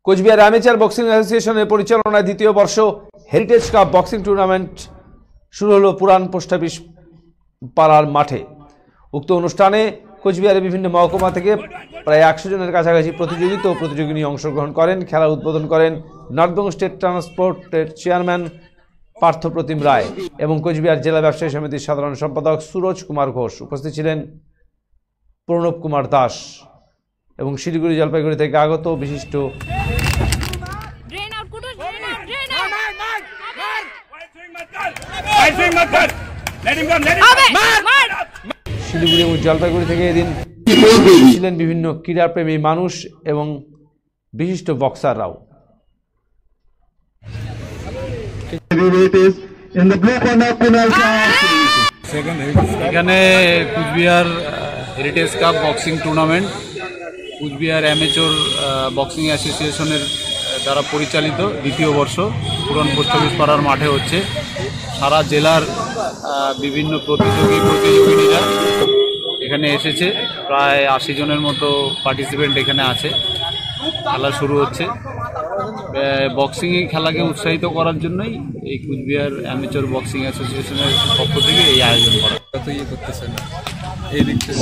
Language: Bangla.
কোচবিহার অ্যামেচার বক্সিং অ্যাসোসিয়েশনের পরিচালনায় দ্বিতীয় বর্ষ হেরিটেজ কাপ বক্সিং টুর্নামেন্ট শুরু হলো পুরান পোস্ট অফিস পাড়ার মাঠে। উক্ত অনুষ্ঠানে কোচবিহারের বিভিন্ন মহকুমা থেকে প্রায় 100 জনের কাছাকাছি প্রতিযোগিতা ও প্রতিযোগিনী অংশগ্রহণ করেন। খেলার উদ্বোধন করেন নর্থবেঙ্গল স্টেট ট্রান্সপোর্টের চেয়ারম্যান পার্থপ্রতিম রায় এবং কোচবিহার জেলা ব্যবসায়ী সমিতির সাধারণ সম্পাদক সুরজ কুমার ঘোষ। উপস্থিত ছিলেন প্রণব কুমার দাস এবং শিলিগুড়ি জলপাইগুড়ি থেকে আগত বিশিষ্ট শিলিগুড়ি এবং জলপাইগুড়ি থেকে এদিন ছিলেন বিভিন্ন ক্রীড়াপ্রেমী মানুষ এবং বিশিষ্ট বক্সাররাও। এখানে Cooch Behar heritage cup boxing tournament Cooch Behar amateur boxing অ্যাসোসিয়েশনের দ্বারা পরিচালিত দ্বিতীয় বর্ষ পুরান পোস্ট অফিস পাড়ার মাঠে হচ্ছে। সারা জেলার বিভিন্ন প্রতিযোগিনীরা এখানে এসেছে, প্রায় 80 জনের মতো পার্টিসিপেন্ট এখানে আছে। খেলা শুরু হচ্ছে। বক্সিং খেলাকে উৎসাহিত করার জন্যই এই কুচবিহার অ্যামেচার বক্সিং অ্যাসোসিয়েশনের পক্ষ থেকে এই আয়োজন করা। করতেছেন এই দিক থেকে